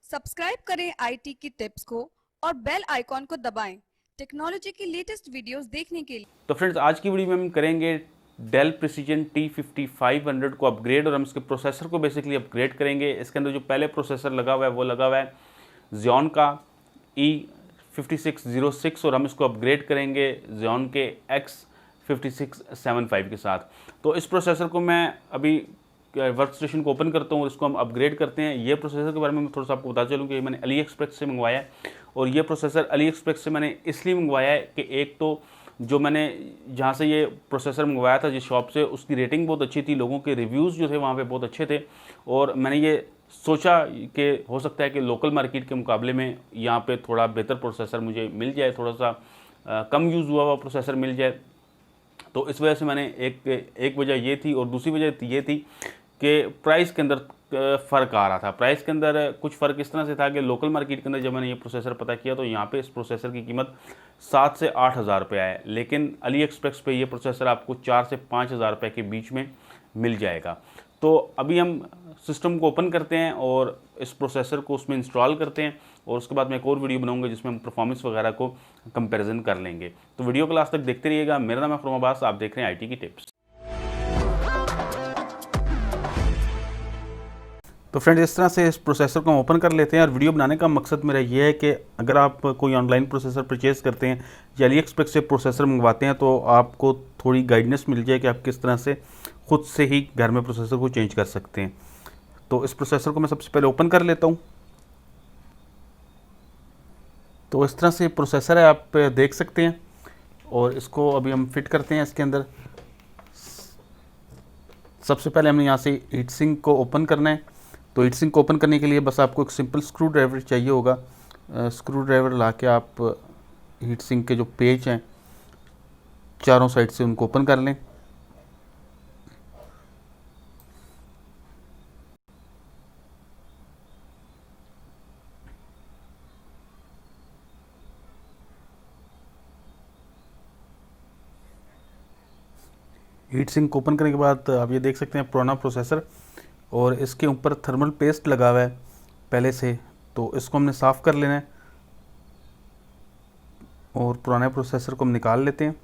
Subscribe करें IT की tips को और बेल आइकॉन को दबाएं टेक्नोलॉजी की लेटेस्ट वीडियोस देखने के लिए। तो फ्रेंड्स, आज की वीडियो में हम करेंगे डेल प्रिसीजन T5500 को अपग्रेड और हम इसके प्रोसेसर को बेसिकली अपग्रेड करेंगे। इसके अंदर जो पहले प्रोसेसर लगा हुआ है वो लगा हुआ है Xeon का E5606 और हम इसको अपग्रेड करेंगे Xeon के X5675 के साथ। तो इस प्रोसेसर को मैं अभी वर्क स्टेशन को ओपन करता हूँ और इसको हम अपग्रेड करते हैं। ये प्रोसेसर के बारे में थोड़ा सा आपको बता चलूँ कि मैंने अली एक्सप्रेस से मंगवाया है और ये प्रोसेसर अली एक्सप्रेस से मैंने इसलिए मंगवाया है कि एक तो जो मैंने जहाँ से ये प्रोसेसर मंगवाया था जिस शॉप से, उसकी रेटिंग बहुत अच्छी थी, लोगों के रिव्यूज़ जो थे वहाँ पे बहुत अच्छे थे और मैंने ये सोचा कि हो सकता है कि लोकल मार्केट के मुकाबले में यहाँ पे थोड़ा बेहतर प्रोसेसर मुझे मिल जाए, थोड़ा सा कम यूज़ हुआ हुआ प्रोसेसर मिल जाए। तो इस वजह से मैंने एक वजह ये थी और दूसरी वजह ये थी कि प्राइस के अंदर फ़र्क आ रहा था। प्राइस के अंदर कुछ फ़र्क इस तरह से था कि लोकल मार्केट के अंदर जब मैंने ये प्रोसेसर पता किया तो यहाँ पे इस प्रोसेसर की कीमत 7 से 8 हज़ार रुपये है, लेकिन अली एक्सप्रेस पे ये प्रोसेसर आपको 4 से 5 हज़ार रुपये के बीच में मिल जाएगा। तो अभी हम सिस्टम को ओपन करते हैं और इस प्रोसेसर को उसमें इंस्टॉल करते हैं और उसके बाद मैं एक और वीडियो बनाऊंगा जिसमें हम परफॉर्मेंस वगैरह को कंपैरिजन कर लेंगे। तो वीडियो को लास्ट तक देखते रहिएगा। मेरा नाम है फरमान अब्बास, आप देख रहे हैं आईटी की टिप्स। तो फ्रेंड्स, इस तरह से इस प्रोसेसर को हम ओपन कर लेते हैं और वीडियो बनाने का मकसद मेरा ये है कि अगर आप कोई ऑनलाइन प्रोसेसर परचेज़ करते हैं या अली एक्सप्रेस से प्रोसेसर मंगवाते हैं तो आपको थोड़ी गाइडेंस मिल जाए कि आप किस तरह से खुद से ही घर में प्रोसेसर को चेंज कर सकते हैं। तो इस प्रोसेसर को मैं सबसे पहले ओपन कर लेता हूँ। तो इस तरह से प्रोसेसर है, आप देख सकते हैं और इसको अभी हम फिट करते हैं इसके अंदर। सबसे पहले हमें यहाँ से हीट सिंक को ओपन करना है। तो हीट सिंक को ओपन करने के लिए बस आपको एक सिंपल स्क्रू ड्राइवर चाहिए होगा। स्क्रू ड्राइवर ला के आप हीट सिंक के जो पेच हैं चारों साइड से उनको ओपन कर लें। हीट सिंक ओपन करने के बाद आप ये देख सकते हैं पुराना प्रोसेसर और इसके ऊपर थर्मल पेस्ट लगा हुआ है पहले से, तो इसको हमने साफ़ कर लेना है और पुराने प्रोसेसर को हम निकाल लेते हैं।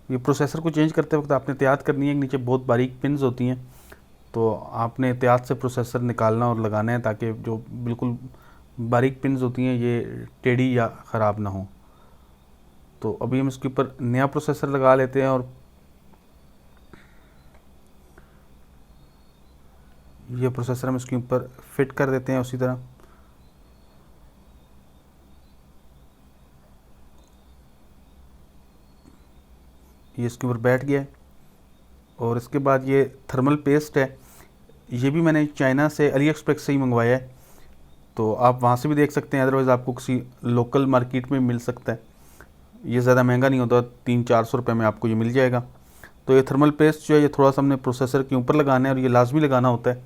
ये प्रोसेसर को चेंज करते वक्त आपने एहतियात करनी है कि नीचे बहुत बारीक पिन्स होती हैं, तो आपने एहतियात से प्रोसेसर निकालना और लगाना है ताकि जो बिल्कुल बारीक पिन्स होती हैं ये टेढ़ी या ख़राब ना हो। तो अभी हम इसके ऊपर नया प्रोसेसर लगा लेते हैं और ये प्रोसेसर हम इसके ऊपर फिट कर देते हैं उसी तरह। ये इसके ऊपर बैठ गया है और इसके बाद ये थर्मल पेस्ट है, ये भी मैंने चाइना से अली एक्सप्रेस से ही मंगवाया है, तो आप वहाँ से भी देख सकते हैं, अदरवाइज़ आपको किसी लोकल मार्केट में मिल सकता है। ये ज़्यादा महंगा नहीं होता, 300-400 रुपये में आपको ये मिल जाएगा। तो ये थर्मल पेस्ट जो है ये थोड़ा सा हमने प्रोसेसर के ऊपर लगाना है और ये लाजमी लगाना होता है,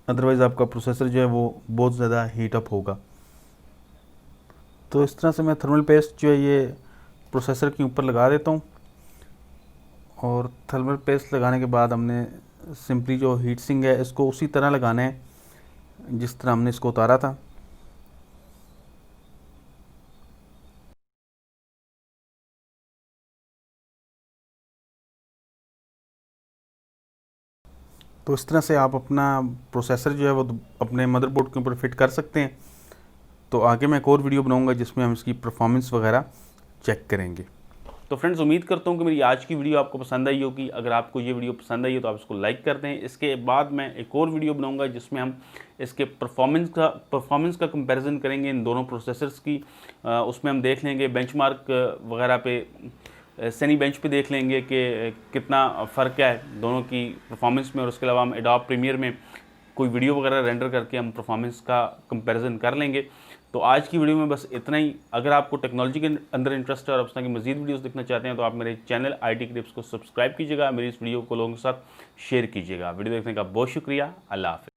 अदरवाइज़ आपका प्रोसेसर जो है वो बहुत ज़्यादा हीट अप होगा। तो इस तरह से मैं थर्मल पेस्ट जो है ये प्रोसेसर के ऊपर लगा देता हूँ और थर्मल पेस्ट लगाने के बाद हमने सिंपली जो हीट सिंक है इसको उसी तरह लगाना है जिस तरह हमने इसको उतारा था। तो इस तरह से आप अपना प्रोसेसर जो है वो अपने मदरबोर्ड के ऊपर फिट कर सकते हैं। तो आगे मैं एक और वीडियो बनाऊंगा जिसमें हम इसकी परफॉर्मेंस वगैरह चेक करेंगे। तो फ्रेंड्स, उम्मीद करता हूँ कि मेरी आज की वीडियो आपको पसंद आई होगी। अगर आपको ये वीडियो पसंद आई है तो आप इसको लाइक कर दें। इसके बाद मैं एक और वीडियो बनाऊंगा जिसमें हम इसके परफॉर्मेंस का कंपैरिजन करेंगे इन दोनों प्रोसेसर्स की। उसमें हम देख लेंगे बेंचमार्क वगैरह पे, सनी बेंच पे देख लेंगे कि कितना फ़र्क क्या है दोनों की परफॉर्मेंस में, और उसके अलावा हम एडोब प्रीमियर में कोई वीडियो वगैरह रेंडर करके हम परफॉर्मेंस का कंपैरिजन कर लेंगे। तो आज की वीडियो में बस इतना ही। अगर आपको टेक्नोलॉजी के अंदर इंटरेस्ट है और उस तरह की मज़ीद वीडियोस देखना चाहते हैं तो आप मेरे चैनल आईटी टिप्स को सब्सक्राइब कीजिएगा, मेरी इस वीडियो को लोगों के साथ शेयर कीजिएगा। वीडियो देखने का बहुत शुक्रिया। अल्लाह हाफ़िज़।